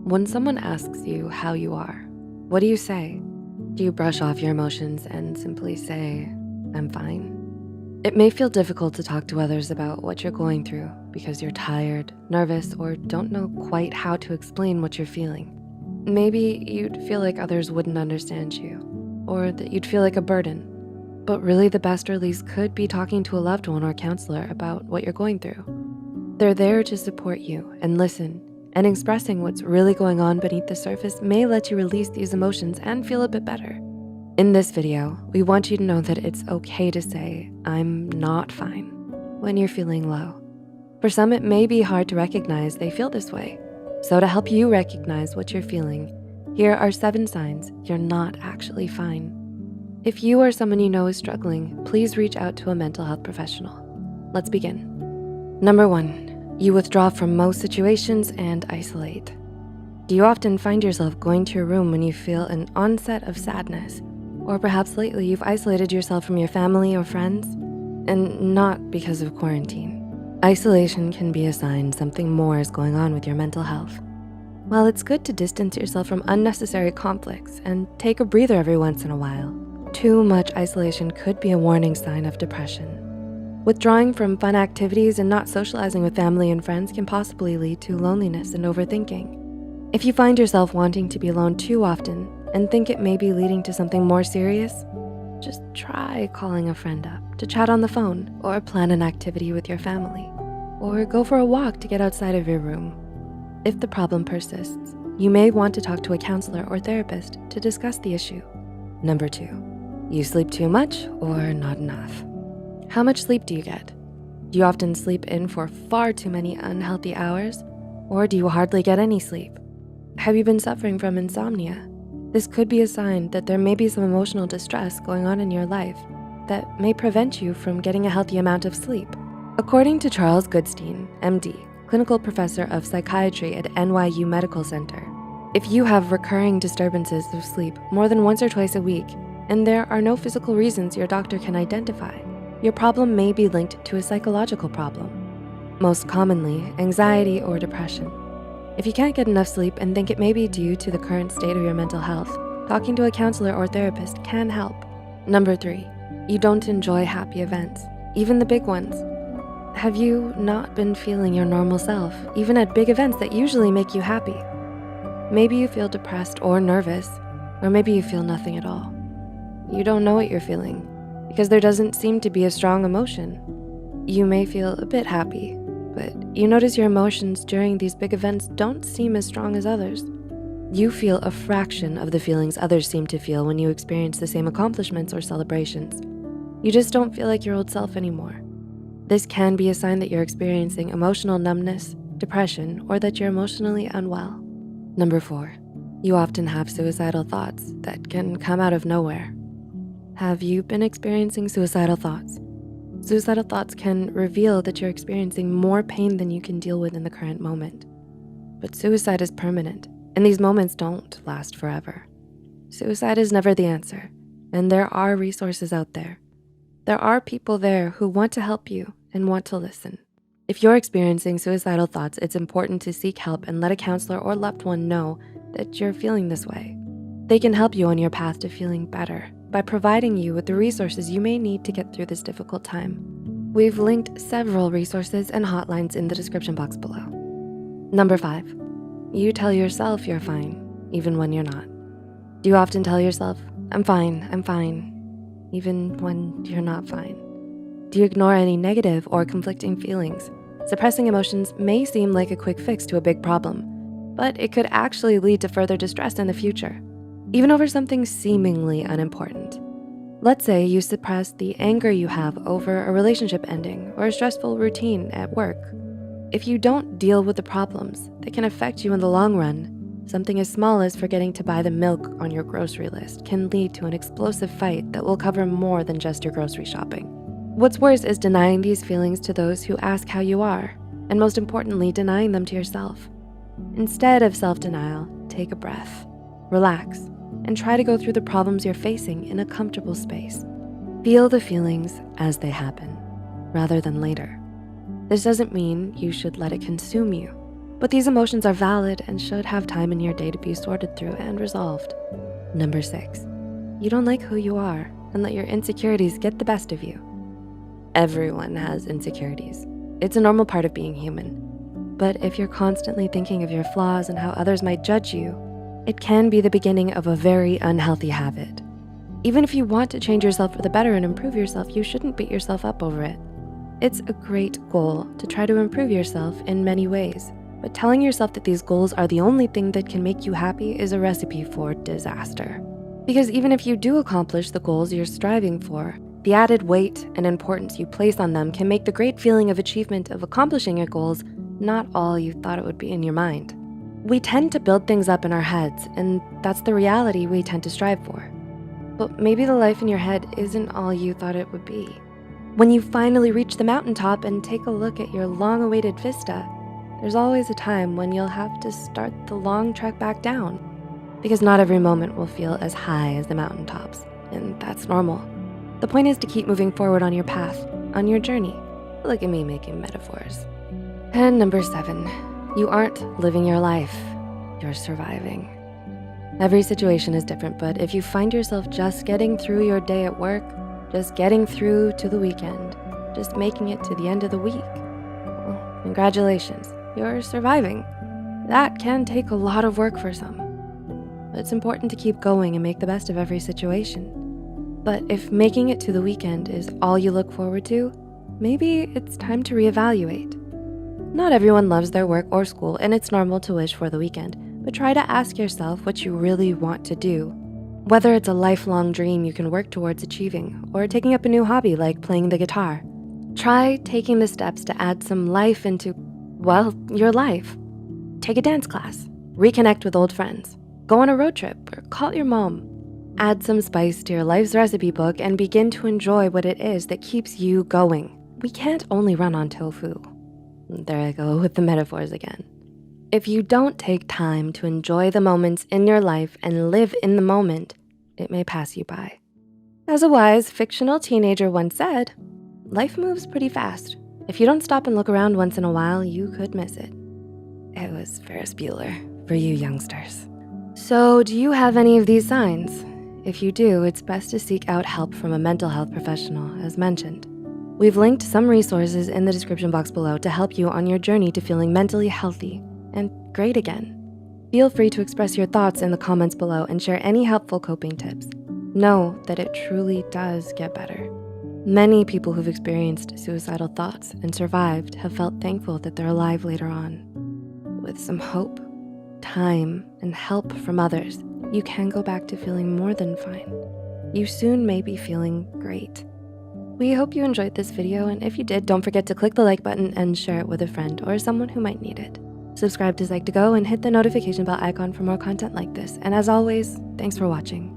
When someone asks you how you are, what do you say? Do you brush off your emotions and simply say, I'm fine? It may feel difficult to talk to others about what you're going through because you're tired, nervous, or don't know quite how to explain what you're feeling. Maybe you'd feel like others wouldn't understand you, or that you'd feel like a burden. But really the best release could be talking to a loved one or a counselor about what you're going through. They're there to support you and listen, and expressing what's really going on beneath the surface may let you release these emotions and feel a bit better. In this video, we want you to know that it's okay to say, I'm not fine, when you're feeling low. For some, it may be hard to recognize they feel this way. So to help you recognize what you're feeling, here are 7 signs you're not actually fine. If you or someone you know is struggling, please reach out to a mental health professional. Let's begin. Number 1, you withdraw from most situations and isolate. Do you often find yourself going to your room when you feel an onset of sadness? Or perhaps lately you've isolated yourself from your family or friends? And not because of quarantine. Isolation can be a sign something more is going on with your mental health. While it's good to distance yourself from unnecessary conflicts and take a breather every once in a while, too much isolation could be a warning sign of depression. Withdrawing from fun activities and not socializing with family and friends can possibly lead to loneliness and overthinking. If you find yourself wanting to be alone too often and think it may be leading to something more serious, just try calling a friend up to chat on the phone or plan an activity with your family, or go for a walk to get outside of your room. If the problem persists, you may want to talk to a counselor or therapist to discuss the issue. Number 2, you sleep too much or not enough. How much sleep do you get? Do you often sleep in for far too many unhealthy hours, or do you hardly get any sleep? Have you been suffering from insomnia? This could be a sign that there may be some emotional distress going on in your life that may prevent you from getting a healthy amount of sleep. According to Charles Goodstein, MD, clinical professor of psychiatry at NYU Medical Center, if you have recurring disturbances of sleep more than once or twice a week, and there are no physical reasons your doctor can identify, your problem may be linked to a psychological problem, most commonly anxiety or depression. If you can't get enough sleep and think it may be due to the current state of your mental health, talking to a counselor or therapist can help. Number 3, you don't enjoy happy events, even the big ones. Have you not been feeling your normal self, even at big events that usually make you happy? Maybe you feel depressed or nervous, or maybe you feel nothing at all. You don't know what you're feeling because there doesn't seem to be a strong emotion. You may feel a bit happy, but you notice your emotions during these big events don't seem as strong as others. You feel a fraction of the feelings others seem to feel when you experience the same accomplishments or celebrations. You just don't feel like your old self anymore. This can be a sign that you're experiencing emotional numbness, depression, or that you're emotionally unwell. Number 4, you often have suicidal thoughts that can come out of nowhere. Have you been experiencing suicidal thoughts? Suicidal thoughts can reveal that you're experiencing more pain than you can deal with in the current moment. But suicide is permanent, and these moments don't last forever. Suicide is never the answer, and there are resources out there. There are people there who want to help you and want to listen. If you're experiencing suicidal thoughts, it's important to seek help and let a counselor or loved one know that you're feeling this way. They can help you on your path to feeling better by providing you with the resources you may need to get through this difficult time. We've linked several resources and hotlines in the description box below. Number 5, you tell yourself you're fine, even when you're not. Do you often tell yourself, I'm fine, even when you're not fine? Do you ignore any negative or conflicting feelings? Suppressing emotions may seem like a quick fix to a big problem, but it could actually lead to further distress in the future, even over something seemingly unimportant. Let's say you suppress the anger you have over a relationship ending or a stressful routine at work. If you don't deal with the problems that can affect you in the long run, something as small as forgetting to buy the milk on your grocery list can lead to an explosive fight that will cover more than just your grocery shopping. What's worse is denying these feelings to those who ask how you are, and most importantly, denying them to yourself. Instead of self-denial, take a breath, relax, and try to go through the problems you're facing in a comfortable space. Feel the feelings as they happen, rather than later. This doesn't mean you should let it consume you, But these emotions are valid and should have time in your day to be sorted through and resolved. Number 6, you don't like who you are and let your insecurities get the best of you. Everyone has insecurities. It's a normal part of being human. But if you're constantly thinking of your flaws and how others might judge you, it can be the beginning of a very unhealthy habit. Even if you want to change yourself for the better and improve yourself, you shouldn't beat yourself up over it. It's a great goal to try to improve yourself in many ways, but telling yourself that these goals are the only thing that can make you happy is a recipe for disaster. Because even if you do accomplish the goals you're striving for, the added weight and importance you place on them can make the great feeling of achievement of accomplishing your goals not all you thought it would be in your mind. We tend to build things up in our heads, and that's the reality we tend to strive for. But maybe the life in your head isn't all you thought it would be. When you finally reach the mountaintop and take a look at your long-awaited vista, there's always a time when you'll have to start the long trek back down, because not every moment will feel as high as the mountaintops, and that's normal. The point is to keep moving forward on your path, on your journey. Look at me making metaphors. And number 7, you aren't living your life, you're surviving. Every situation is different, but if you find yourself just getting through your day at work, just getting through to the weekend, just making it to the end of the week, well, congratulations, you're surviving. That can take a lot of work for some, but it's important to keep going and make the best of every situation. But if making it to the weekend is all you look forward to, maybe it's time to reevaluate. Not everyone loves their work or school, and it's normal to wish for the weekend, but try to ask yourself what you really want to do. Whether it's a lifelong dream you can work towards achieving, or taking up a new hobby like playing the guitar. Try taking the steps to add some life into, well, your life. Take a dance class, reconnect with old friends, go on a road trip, or call your mom. Add some spice to your life's recipe book and begin to enjoy what it is that keeps you going. We can't only run on tofu. There I go with the metaphors again. If you don't take time to enjoy the moments in your life and live in the moment, it may pass you by. As a wise fictional teenager once said, life moves pretty fast. If you don't stop and look around once in a while, you could miss it. It was Ferris Bueller for you youngsters. So do you have any of these signs? If you do, it's best to seek out help from a mental health professional, as mentioned. We've linked some resources in the description box below to help you on your journey to feeling mentally healthy and great again. Feel free to express your thoughts in the comments below and share any helpful coping tips. Know that it truly does get better. Many people who've experienced suicidal thoughts and survived have felt thankful that they're alive later on. With some hope, time, and help from others, you can go back to feeling more than fine. You soon may be feeling great. We hope you enjoyed this video, and if you did, don't forget to click the like button and share it with a friend or someone who might need it. Subscribe to Psych2Go and hit the notification bell icon for more content like this. And as always, thanks for watching.